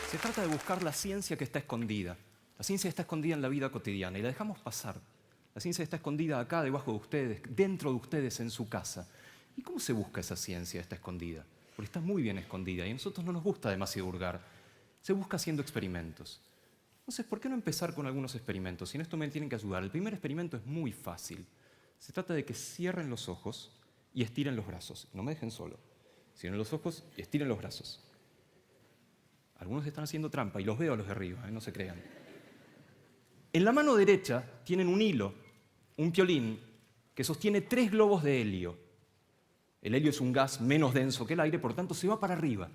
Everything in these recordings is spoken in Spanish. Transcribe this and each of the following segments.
Se trata de buscar la ciencia que está escondida. La ciencia está escondida en la vida cotidiana y la dejamos pasar. La ciencia está escondida acá, debajo de ustedes, dentro de ustedes, en su casa. ¿Y cómo se busca esa ciencia, está escondida? Porque está muy bien escondida y a nosotros no nos gusta demasiado hurgar. Se busca haciendo experimentos. Entonces, ¿por qué no empezar con algunos experimentos? Y en esto me tienen que ayudar. El primer experimento es muy fácil. Se trata de que cierren los ojos y estiren los brazos. No me dejen solo. Cierren los ojos y estiren los brazos. Algunos están haciendo trampa y los veo a los de arriba, no se crean. En la mano derecha tienen un hilo, un piolín, que sostiene 3 globos de helio. El helio es un gas menos denso que el aire, por tanto se va para arriba.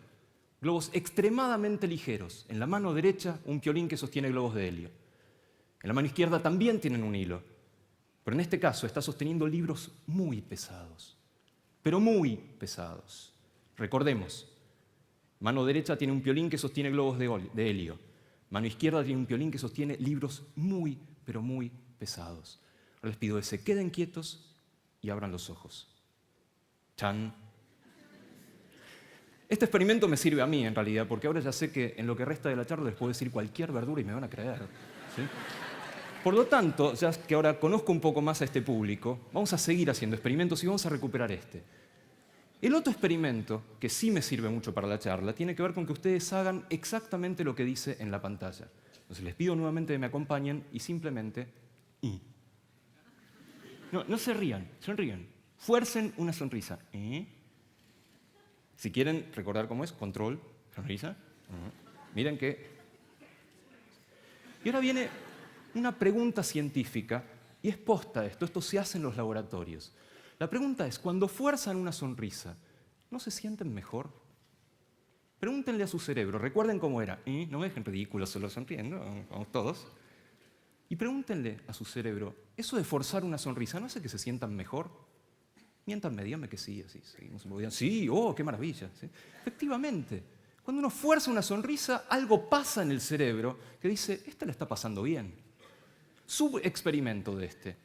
Globos extremadamente ligeros. En la mano derecha, un piolín que sostiene globos de helio. En la mano izquierda también tienen un hilo. Pero en este caso está sosteniendo libros muy pesados. Pero muy pesados. Recordemos, mano derecha tiene un piolín que sostiene globos de helio. Mano izquierda tiene un piolín que sostiene libros muy, pero muy pesados. Ahora les pido que se queden quietos y abran los ojos. ¡Chan! Este experimento me sirve a mí, en realidad, porque ahora ya sé que en lo que resta de la charla les puedo decir cualquier verdura y me van a creer. ¿Sí? Por lo tanto, ya que ahora conozco un poco más a este público, vamos a seguir haciendo experimentos y vamos a recuperar este. El otro experimento, que sí me sirve mucho para la charla, tiene que ver con que ustedes hagan exactamente lo que dice en la pantalla. Entonces les pido nuevamente que me acompañen y simplemente... No se rían, sonríen. Fuercen una sonrisa. Si quieren recordar cómo es, control, sonrisa. Miren que... Y ahora viene una pregunta científica, y es posta esto se hace en los laboratorios. La pregunta es, cuando fuerzan una sonrisa, ¿no se sienten mejor? Pregúntenle a su cerebro, recuerden cómo era. No me dejen ridículos solo sonriendo, vamos todos. Y pregúntenle a su cerebro, ¿eso de forzar una sonrisa no hace que se sientan mejor? Miéntanme, díganme que sí, así seguimos un poco. Sí, qué maravilla. ¿Sí? Efectivamente, cuando uno fuerza una sonrisa, algo pasa en el cerebro que dice, esta le está pasando bien. Subexperimento de este.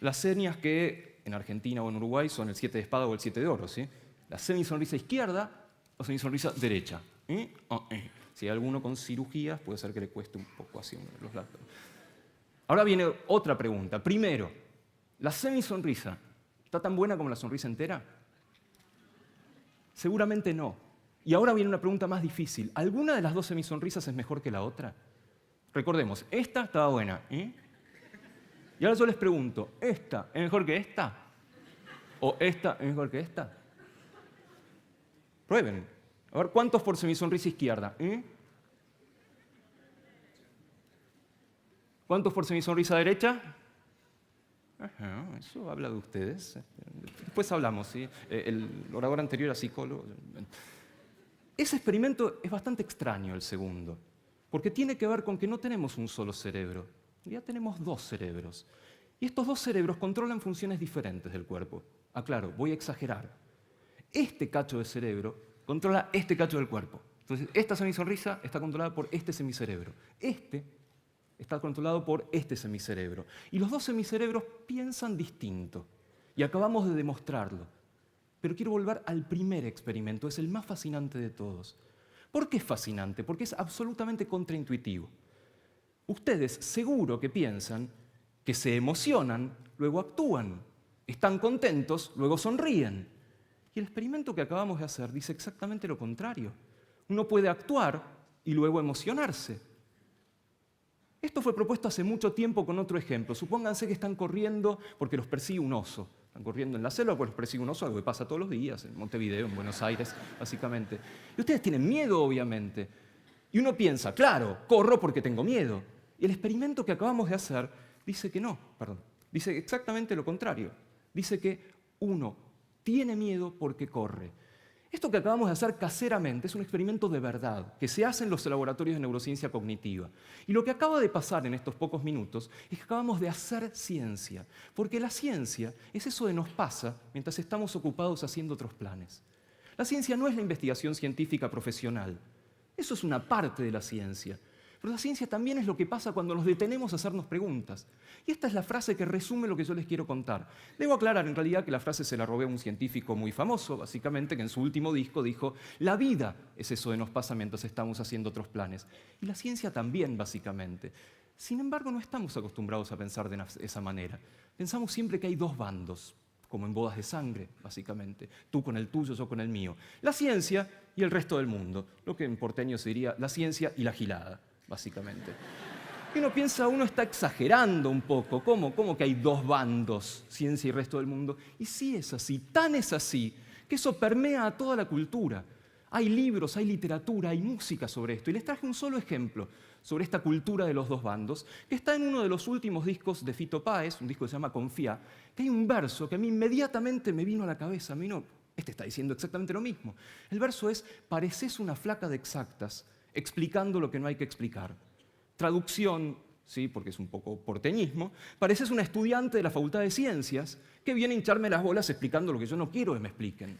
Las señas que en Argentina o en Uruguay son el 7 de espada o el 7 de oro, ¿sí? La semisonrisa izquierda o semisonrisa derecha. Si hay alguno con cirugías, puede ser que le cueste un poco así uno de los lados. Ahora viene otra pregunta. Primero, ¿la semisonrisa está tan buena como la sonrisa entera? Seguramente no. Y ahora viene una pregunta más difícil. ¿Alguna de las dos semisonrisas es mejor que la otra? Recordemos, esta estaba buena. Y ahora yo les pregunto, ¿esta es mejor que esta? ¿O esta es mejor que esta? Prueben. A ver, ¿cuántos por semisonrisa izquierda? ¿Cuántos por semisonrisa derecha? Ajá, eso habla de ustedes. Después hablamos, ¿sí? El orador anterior era psicólogo. Ese experimento es bastante extraño, el segundo, porque tiene que ver con que no tenemos un solo cerebro, ya tenemos 2 cerebros. Y estos 2 cerebros controlan funciones diferentes del cuerpo. Aclaro, voy a exagerar. Este cacho de cerebro controla este cacho del cuerpo. Entonces, esta semisonrisa está controlada por este semicerebro. Este está controlado por este semicerebro. Y los 2 semicerebros piensan distinto. Y acabamos de demostrarlo. Pero quiero volver al primer experimento, es el más fascinante de todos. ¿Por qué es fascinante? Porque es absolutamente contraintuitivo. Ustedes seguro que piensan que se emocionan, luego actúan. Están contentos, luego sonríen. Y el experimento que acabamos de hacer dice exactamente lo contrario. Uno puede actuar y luego emocionarse. Esto fue propuesto hace mucho tiempo con otro ejemplo. Supónganse que están corriendo porque los persigue un oso. Están corriendo en la selva porque los persigue un oso, algo que pasa todos los días, en Montevideo, en Buenos Aires, básicamente. Y ustedes tienen miedo, obviamente. Y uno piensa, claro, corro porque tengo miedo. Y el experimento que acabamos de hacer dice que no, dice exactamente lo contrario. Dice que uno tiene miedo porque corre. Esto que acabamos de hacer caseramente es un experimento de verdad, que se hace en los laboratorios de neurociencia cognitiva. Y lo que acaba de pasar en estos pocos minutos es que acabamos de hacer ciencia, porque la ciencia es eso que nos pasa mientras estamos ocupados haciendo otros planes. La ciencia no es la investigación científica profesional, eso es una parte de la ciencia. Pero la ciencia también es lo que pasa cuando nos detenemos a hacernos preguntas. Y esta es la frase que resume lo que yo les quiero contar. Debo aclarar en realidad que la frase se la robé a un científico muy famoso, básicamente, que en su último disco dijo: la vida es eso que nos pasa mientras estamos haciendo otros planes. Y la ciencia también, básicamente. Sin embargo, no estamos acostumbrados a pensar de esa manera. Pensamos siempre que hay dos bandos, como en bodas de sangre, básicamente. Tú con el tuyo, yo con el mío. La ciencia y el resto del mundo. Lo que en porteño se diría la ciencia y la gilada, básicamente. Y uno está exagerando un poco. ¿Cómo que hay dos bandos, ciencia y resto del mundo? Y sí es así, tan es así, que eso permea a toda la cultura. Hay libros, hay literatura, hay música sobre esto. Y les traje un solo ejemplo sobre esta cultura de los dos bandos, que está en uno de los últimos discos de Fito Páez, un disco que se llama Confía, que hay un verso que a mí inmediatamente me vino a la cabeza. Este está diciendo exactamente lo mismo. El verso es: pareces una flaca de exactas, explicando lo que no hay que explicar. Traducción, sí, porque es un poco porteñismo: pareces una estudiante de la Facultad de Ciencias que viene a hincharme las bolas explicando lo que yo no quiero que me expliquen.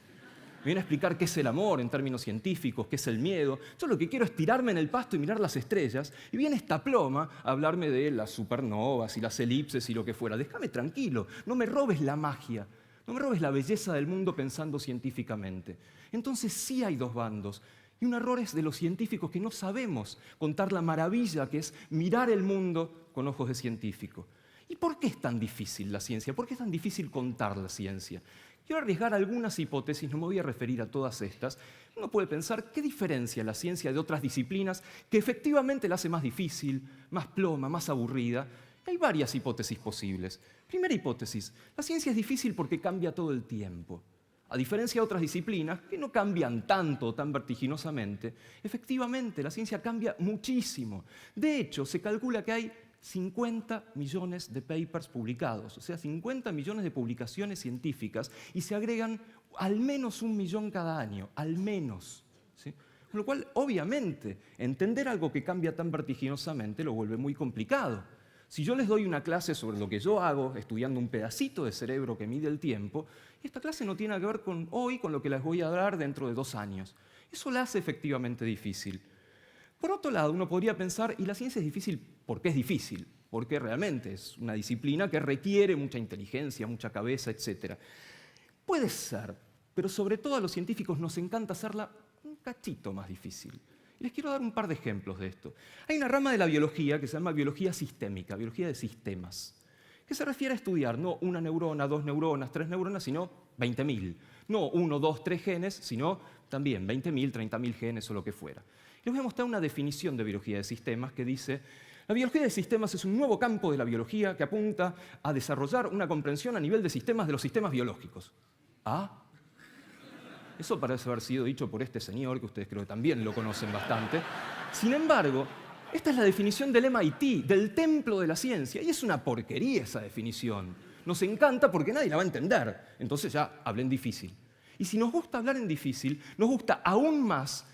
Me viene a explicar qué es el amor en términos científicos, qué es el miedo. Yo lo que quiero es tirarme en el pasto y mirar las estrellas, y viene esta ploma a hablarme de las supernovas y las elipses y lo que fuera. Déjame tranquilo, no me robes la magia, no me robes la belleza del mundo pensando científicamente. Entonces sí hay dos bandos. Y un error es de los científicos, que no sabemos contar la maravilla que es mirar el mundo con ojos de científico. ¿Y por qué es tan difícil la ciencia? ¿Por qué es tan difícil contar la ciencia? Quiero arriesgar algunas hipótesis, no me voy a referir a todas estas. Uno puede pensar: ¿qué diferencia la ciencia de otras disciplinas que efectivamente la hace más difícil, más ploma, más aburrida? Hay varias hipótesis posibles. Primera hipótesis: la ciencia es difícil porque cambia todo el tiempo. A diferencia de otras disciplinas, que no cambian tanto, tan vertiginosamente, efectivamente la ciencia cambia muchísimo. De hecho, se calcula que hay 50 millones de papers publicados, o sea, 50 millones de publicaciones científicas, y se agregan al menos 1 millón cada año, al menos, ¿sí? Con lo cual, obviamente, entender algo que cambia tan vertiginosamente lo vuelve muy complicado. Si yo les doy una clase sobre lo que yo hago, estudiando un pedacito de cerebro que mide el tiempo, esta clase no tiene nada que ver con hoy, con lo que les voy a dar dentro de 2 años. Eso la hace efectivamente difícil. Por otro lado, uno podría pensar: ¿y la ciencia es difícil? ¿Por qué es difícil? Porque realmente es una disciplina que requiere mucha inteligencia, mucha cabeza, etc. Puede ser, pero sobre todo a los científicos nos encanta hacerla un cachito más difícil. Y les quiero dar un par de ejemplos de esto. Hay una rama de la biología que se llama biología sistémica, biología de sistemas, que se refiere a estudiar no una neurona, 2 neuronas, 3 neuronas, sino 20.000. No 1, 2, 3 genes, sino también 20.000, 30.000 genes o lo que fuera. Les voy a mostrar una definición de biología de sistemas que dice: la biología de sistemas es un nuevo campo de la biología que apunta a desarrollar una comprensión a nivel de sistemas de los sistemas biológicos. ¿Ah? Eso parece haber sido dicho por este señor, que ustedes creo que también lo conocen bastante. Sin embargo, esta es la definición del MIT, del templo de la ciencia, y es una porquería esa definición. Nos encanta porque nadie la va a entender, entonces ya hablen difícil. Y si nos gusta hablar en difícil, nos gusta aún más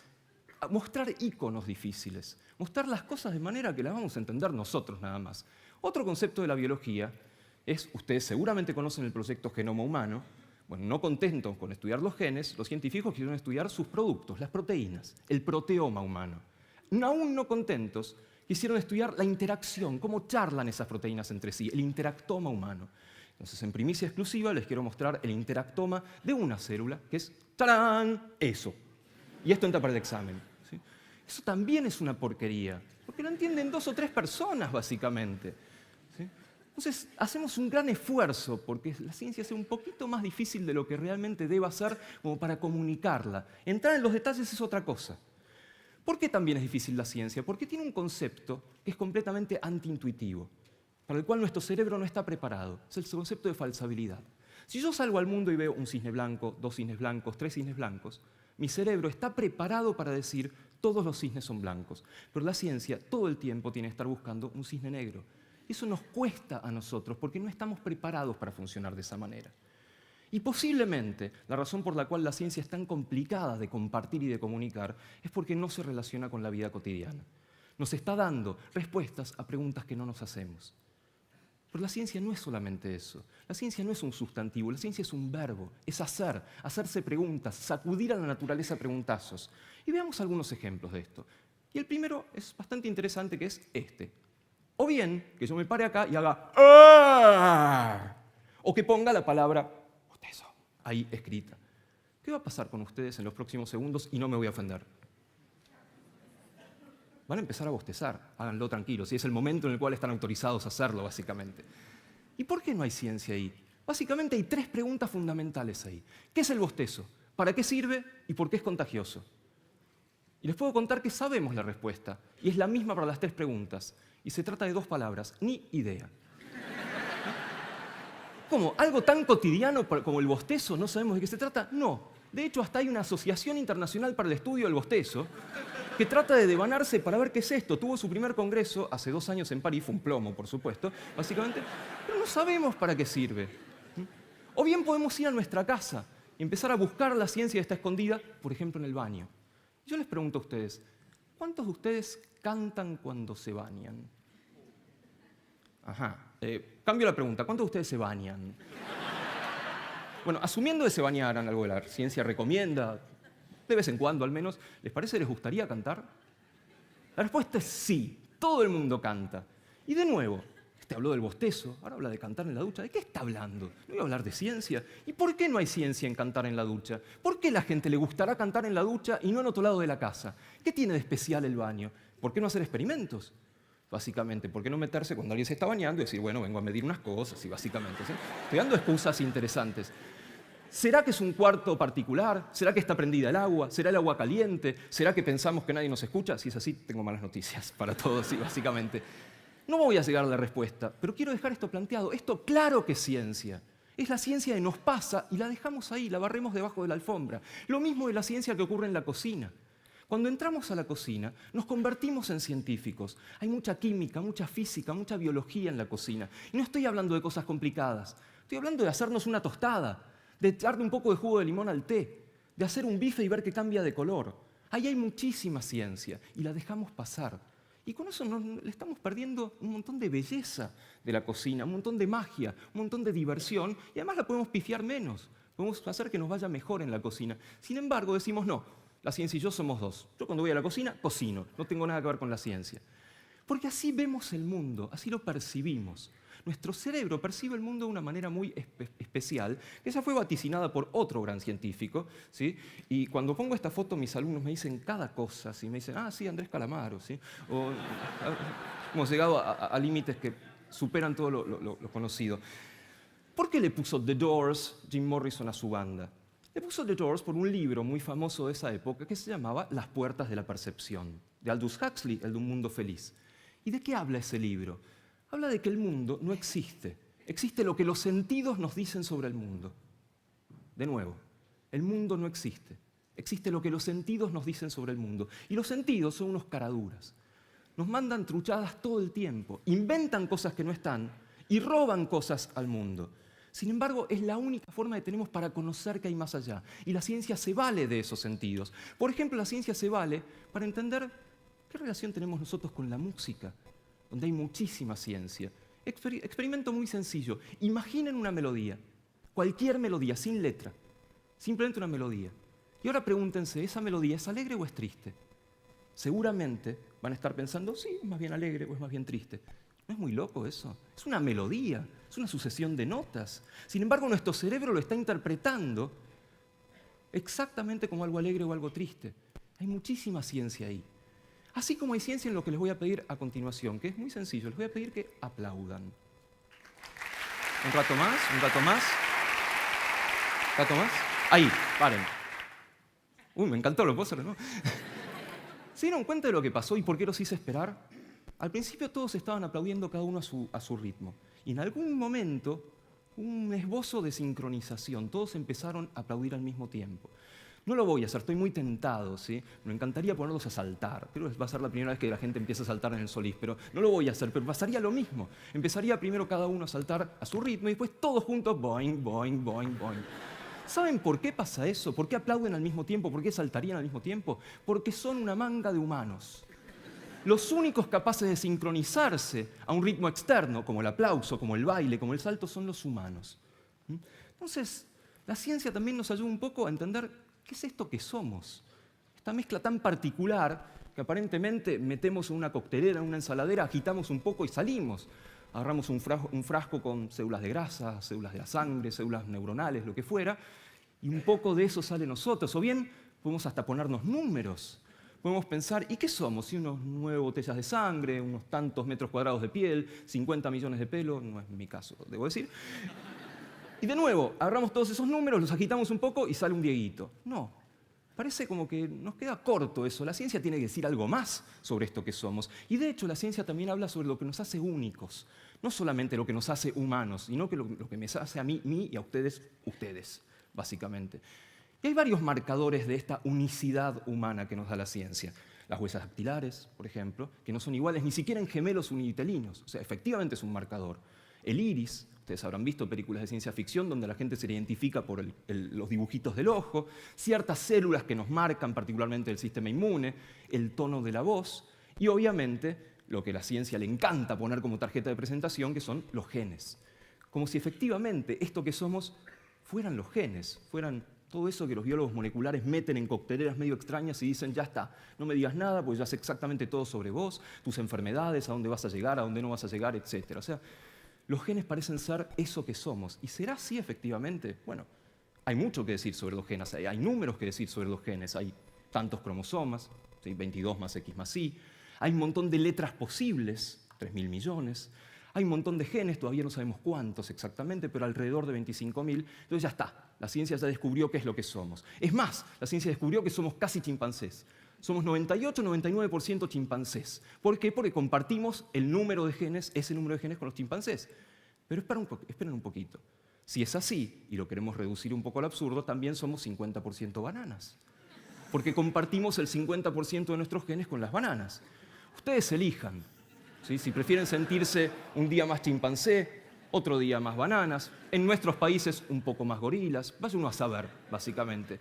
mostrar íconos difíciles, mostrar las cosas de manera que las vamos a entender nosotros nada más. Otro concepto de la biología es: ustedes seguramente conocen el proyecto Genoma Humano. Bueno, no contentos con estudiar los genes, los científicos quisieron estudiar sus productos, las proteínas, el proteoma humano. Aún no contentos, quisieron estudiar la interacción, cómo charlan esas proteínas entre sí, el interactoma humano. Entonces, en primicia exclusiva, les quiero mostrar el interactoma de una célula, que es ¡tarán! Eso. Y esto entra para el examen, ¿sí? Eso también es una porquería, porque lo entienden 2 o 3 personas, básicamente, ¿sí? Entonces, hacemos un gran esfuerzo porque la ciencia sea un poquito más difícil de lo que realmente deba ser, como para comunicarla. Entrar en los detalles es otra cosa. ¿Por qué también es difícil la ciencia? Porque tiene un concepto que es completamente antiintuitivo, para el cual nuestro cerebro no está preparado. Es el concepto de falsabilidad. Si yo salgo al mundo y veo un cisne blanco, 2 cisnes blancos, 3 cisnes blancos, mi cerebro está preparado para decir: todos los cisnes son blancos. Pero la ciencia todo el tiempo tiene que estar buscando un cisne negro. Eso nos cuesta a nosotros porque no estamos preparados para funcionar de esa manera. Y posiblemente la razón por la cual la ciencia es tan complicada de compartir y de comunicar es porque no se relaciona con la vida cotidiana. Nos está dando respuestas a preguntas que no nos hacemos. Pero la ciencia no es solamente eso. La ciencia no es un sustantivo, la ciencia es un verbo, es hacer, hacerse preguntas, sacudir a la naturaleza a preguntazos. Y veamos algunos ejemplos de esto. Y el primero es bastante interesante, que es este. O bien, que yo me pare acá y haga ¡ah! O que ponga la palabra bostezo ahí escrita. ¿Qué va a pasar con ustedes en los próximos segundos? Y no me voy a ofender. Van a empezar a bostezar, háganlo tranquilos, y es el momento en el cual están autorizados a hacerlo, básicamente. ¿Y por qué no hay ciencia ahí? Básicamente hay 3 preguntas fundamentales ahí. ¿Qué es el bostezo? ¿Para qué sirve? ¿Y por qué es contagioso? Y les puedo contar que sabemos la respuesta, y es la misma para las 3 preguntas. Y se trata de 2 palabras, ni idea. ¿Cómo? ¿Algo tan cotidiano como el bostezo? ¿No sabemos de qué se trata? No. De hecho, hasta hay una asociación internacional para el estudio del bostezo que trata de devanarse para ver qué es esto. Tuvo su primer congreso hace 2 años en París, fue un plomo, por supuesto, básicamente, pero no sabemos para qué sirve. O bien podemos ir a nuestra casa y empezar a buscar la ciencia que está escondida, por ejemplo, en el baño. Yo les pregunto a ustedes, ¿cuántos de ustedes cantan cuando se bañan? Ajá. Cambio la pregunta, ¿cuántos de ustedes se bañan? Bueno, asumiendo que se bañaran, algo que la ciencia recomienda, de vez en cuando al menos, ¿les parece que les gustaría cantar? La respuesta es sí, todo el mundo canta. Y de nuevo, este habló del bostezo, ahora habla de cantar en la ducha. ¿De qué está hablando? ¿No iba a hablar de ciencia? ¿Y por qué no hay ciencia en cantar en la ducha? ¿Por qué a la gente le gustará cantar en la ducha y no en otro lado de la casa? ¿Qué tiene de especial el baño? ¿Por qué no hacer experimentos? Básicamente, ¿por qué no meterse cuando alguien se está bañando y decir, bueno, vengo a medir unas cosas? Y básicamente, ¿sí? Estoy dando excusas interesantes. ¿Será que es un cuarto particular? ¿Será que está prendida el agua? ¿Será el agua caliente? ¿Será que pensamos que nadie nos escucha? Si es así, tengo malas noticias para todos, sí, básicamente. No voy a llegar a la respuesta, pero quiero dejar esto planteado. Esto claro que es ciencia. Es la ciencia que nos pasa y la dejamos ahí, la barremos debajo de la alfombra. Lo mismo de la ciencia que ocurre en la cocina. Cuando entramos a la cocina, nos convertimos en científicos. Hay mucha química, mucha física, mucha biología en la cocina. Y no estoy hablando de cosas complicadas. Estoy hablando de hacernos una tostada, de echarle un poco de jugo de limón al té, de hacer un bife y ver que cambia de color. Ahí hay muchísima ciencia y la dejamos pasar. Y con eso le estamos perdiendo un montón de belleza de la cocina, un montón de magia, un montón de diversión, y además la podemos pifiar menos. Podemos hacer que nos vaya mejor en la cocina. Sin embargo, decimos no, la ciencia y yo somos 2. Yo cuando voy a la cocina, cocino, no tengo nada que ver con la ciencia. Porque así vemos el mundo, así lo percibimos. Nuestro cerebro percibe el mundo de una manera muy especial, que esa fue vaticinada por otro gran científico, ¿sí? Y cuando pongo esta foto, mis alumnos me dicen cada cosa, ¿sí? Me dicen, ah, sí, Andrés Calamaro, ¿sí? O hemos llegado a límites que superan todo lo conocido. ¿Por qué le puso The Doors Jim Morrison a su banda? Le puso The Doors por un libro muy famoso de esa época que se llamaba Las puertas de la percepción, de Aldous Huxley, el de Un mundo feliz. ¿Y de qué habla ese libro? Habla de que el mundo no existe. Existe lo que los sentidos nos dicen sobre el mundo. De nuevo, el mundo no existe. Existe lo que los sentidos nos dicen sobre el mundo. Y los sentidos son unos caraduras. Nos mandan truchadas todo el tiempo, inventan cosas que no están y roban cosas al mundo. Sin embargo, es la única forma que tenemos para conocer qué hay más allá. Y la ciencia se vale de esos sentidos. Por ejemplo, la ciencia se vale para entender qué relación tenemos nosotros con la música, donde hay muchísima ciencia. Experimento muy sencillo. Imaginen una melodía, cualquier melodía, sin letra, simplemente una melodía. Y ahora pregúntense, ¿esa melodía es alegre o es triste? Seguramente van a estar pensando, sí, es más bien alegre o es más bien triste. ¿No es muy loco eso? Es una melodía, es una sucesión de notas. Sin embargo, nuestro cerebro lo está interpretando exactamente como algo alegre o algo triste. Hay muchísima ciencia ahí. Así como hay ciencia en lo que les voy a pedir a continuación, que es muy sencillo, les voy a pedir que aplaudan. Un rato más, un rato más. ¿Un rato más? Ahí, paren. Uy, me encantó, lo puedo hacer, ¿no? ¿Se dieron cuenta de lo que pasó y por qué los hice esperar? Al principio todos estaban aplaudiendo cada uno a su ritmo. Y en algún momento, un esbozo de sincronización, todos empezaron a aplaudir al mismo tiempo. No lo voy a hacer, estoy muy tentado, ¿sí? Me encantaría ponerlos a saltar. Creo que va a ser la primera vez que la gente empieza a saltar en el Solís, pero no lo voy a hacer, pero pasaría lo mismo. Empezaría primero cada uno a saltar a su ritmo y después todos juntos, boing, boing, boing, boing. ¿Saben por qué pasa eso? ¿Por qué aplauden al mismo tiempo? ¿Por qué saltarían al mismo tiempo? Porque son una manga de humanos. Los únicos capaces de sincronizarse a un ritmo externo, como el aplauso, como el baile, como el salto, son los humanos. Entonces, la ciencia también nos ayuda un poco a entender qué es esto que somos. Esta mezcla tan particular que aparentemente metemos en una coctelera, en una ensaladera, agitamos un poco y salimos. Agarramos un frasco con células de grasa, células de la sangre, células neuronales, lo que fuera, y un poco de eso sale nosotros. O bien podemos hasta ponernos números. Podemos pensar, ¿y qué somos? Si unos 9 botellas de sangre, unos tantos metros cuadrados de piel, 50 millones de pelo, no es mi caso, debo decir. Y de nuevo, agarramos todos esos números, los agitamos un poco y sale un Dieguito. No, parece como que nos queda corto eso. La ciencia tiene que decir algo más sobre esto que somos. Y de hecho, la ciencia también habla sobre lo que nos hace únicos. No solamente lo que nos hace humanos, sino que lo que me hace a mí y a ustedes, básicamente. Y hay varios marcadores de esta unicidad humana que nos da la ciencia. Las huellas dactilares, por ejemplo, que no son iguales ni siquiera en gemelos univitelinos. O sea, efectivamente es un marcador. El iris, ustedes habrán visto películas de ciencia ficción donde la gente se le identifica por los dibujitos del ojo, ciertas células que nos marcan, particularmente el sistema inmune, el tono de la voz, y obviamente lo que a la ciencia le encanta poner como tarjeta de presentación, que son los genes. Como si efectivamente esto que somos fueran los genes, fueran todo eso que los biólogos moleculares meten en cocteleras medio extrañas y dicen, ya está, no me digas nada, porque ya sé exactamente todo sobre vos, tus enfermedades, a dónde vas a llegar, a dónde no vas a llegar, etc. O sea, los genes parecen ser eso que somos. ¿Y será así efectivamente? Bueno, hay mucho que decir sobre los genes, hay números que decir sobre los genes, hay tantos cromosomas, ¿sí? 22 más X más Y, hay un montón de letras posibles, 3.000 millones, hay un montón de genes, todavía no sabemos cuántos exactamente, pero alrededor de 25.000. Entonces ya está, la ciencia ya descubrió qué es lo que somos. Es más, la ciencia descubrió que somos casi chimpancés. Somos 98-99% chimpancés. ¿Por qué? Porque compartimos el número de genes, ese número de genes con los chimpancés. Pero esperen un poquito. Si es así, y lo queremos reducir un poco al absurdo, también somos 50% bananas. Porque compartimos el 50% de nuestros genes con las bananas. Ustedes elijan. ¿Sí? Si prefieren sentirse un día más chimpancé, otro día más bananas, en nuestros países un poco más gorilas, vaya uno a saber, básicamente.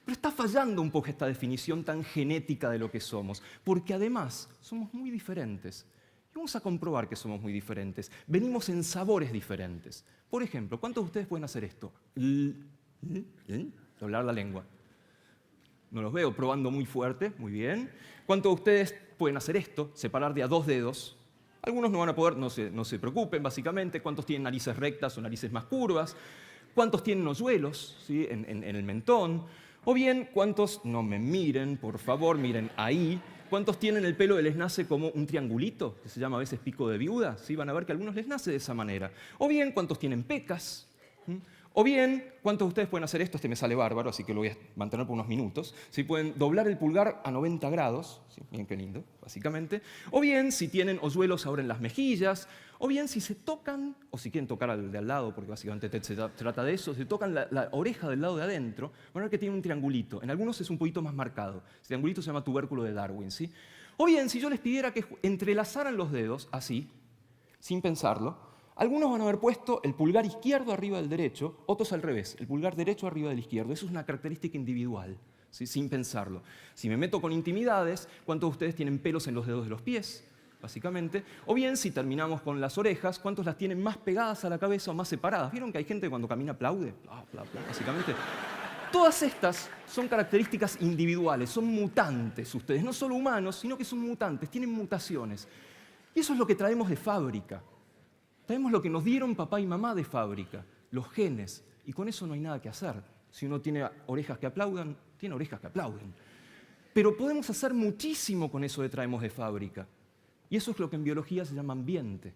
Pero está fallando un poco esta definición tan genética de lo que somos, porque además somos muy diferentes. Y vamos a comprobar que somos muy diferentes. Venimos en sabores diferentes. Por ejemplo, ¿cuántos de ustedes pueden hacer esto? Doblar la lengua. No los veo probando muy fuerte, muy bien. ¿Cuántos de ustedes pueden hacer esto? Separar de a 2 dedos. Algunos no van a poder, no se preocupen, básicamente. ¿Cuántos tienen narices rectas o narices más curvas? ¿Cuántos tienen hoyuelos, ¿sí? en el mentón? O bien, ¿cuántos, no me miren, por favor, miren ahí, cuántos tienen el pelo que les nace como un triangulito, que se llama a veces pico de viuda? ¿Sí? Van a ver que a algunos les nace de esa manera. O bien, ¿cuántos tienen pecas? O bien, ¿cuántos de ustedes pueden hacer esto? Este me sale bárbaro, así que lo voy a mantener por unos minutos. Si pueden doblar el pulgar a 90 grados, ¿sí? Miren qué lindo, básicamente. O bien, si tienen hoyuelos ahora en las mejillas. O bien, si se tocan, o si quieren tocar al de al lado, porque básicamente se trata de eso, si tocan la oreja del lado de adentro, van a ver que tiene un triangulito. En algunos es un poquito más marcado. Ese triangulito se llama tubérculo de Darwin, ¿sí? O bien, si yo les pidiera que entrelazaran los dedos, así, sin pensarlo, algunos van a haber puesto el pulgar izquierdo arriba del derecho, otros al revés, el pulgar derecho arriba del izquierdo. Eso es una característica individual, ¿sí? Sin pensarlo. Si me meto con intimidades, ¿cuántos de ustedes tienen pelos en los dedos de los pies? Básicamente. O bien, si terminamos con las orejas, ¿cuántos las tienen más pegadas a la cabeza o más separadas? ¿Vieron que hay gente que cuando camina aplaude? Básicamente. Todas estas son características individuales, son mutantes ustedes, no solo humanos, sino que son mutantes, tienen mutaciones. Y eso es lo que traemos de fábrica. Traemos lo que nos dieron papá y mamá de fábrica, los genes, y con eso no hay nada que hacer. Si uno tiene orejas que aplaudan, tiene orejas que aplauden. Pero podemos hacer muchísimo con eso que traemos de fábrica. Y eso es lo que en biología se llama ambiente.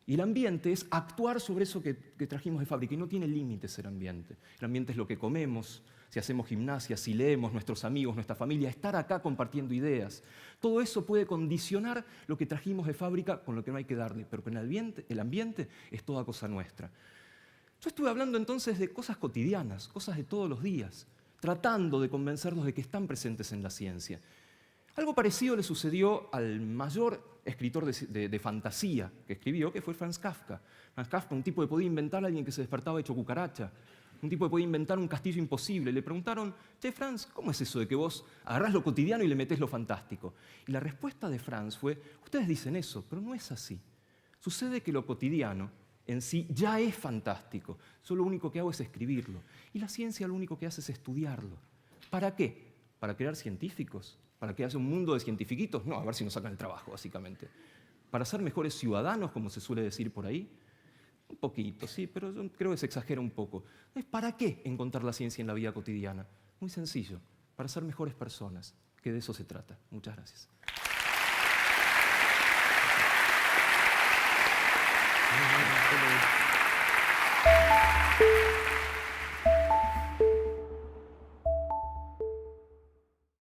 Y el ambiente es actuar sobre eso que trajimos de fábrica, y no tiene límites el ambiente. El ambiente es lo que comemos, si hacemos gimnasia, si leemos, nuestros amigos, nuestra familia, estar acá compartiendo ideas. Todo eso puede condicionar lo que trajimos de fábrica con lo que no hay que darle, pero con el ambiente es toda cosa nuestra. Yo estuve hablando entonces de cosas cotidianas, cosas de todos los días, tratando de convencernos de que están presentes en la ciencia. Algo parecido le sucedió al mayor escritor de fantasía que escribió, que fue Franz Kafka. Franz Kafka, un tipo que podía inventar a alguien que se despertaba hecho cucaracha, un tipo que podía inventar un castillo imposible. Le preguntaron, che, Franz, ¿cómo es eso de que vos agarrás lo cotidiano y le metés lo fantástico? Y la respuesta de Franz fue, ustedes dicen eso, pero no es así. Sucede que lo cotidiano en sí ya es fantástico. Yo lo único que hago es escribirlo. Y la ciencia lo único que hace es estudiarlo. ¿Para qué? ¿Para crear científicos? ¿Para que haya un mundo de cientifiquitos? No, a ver si nos sacan el trabajo, básicamente. ¿Para ser mejores ciudadanos, como se suele decir por ahí? Un poquito, sí, pero yo creo que se exagera un poco. ¿Para qué encontrar la ciencia en la vida cotidiana? Muy sencillo, para ser mejores personas, que de eso se trata. Muchas gracias.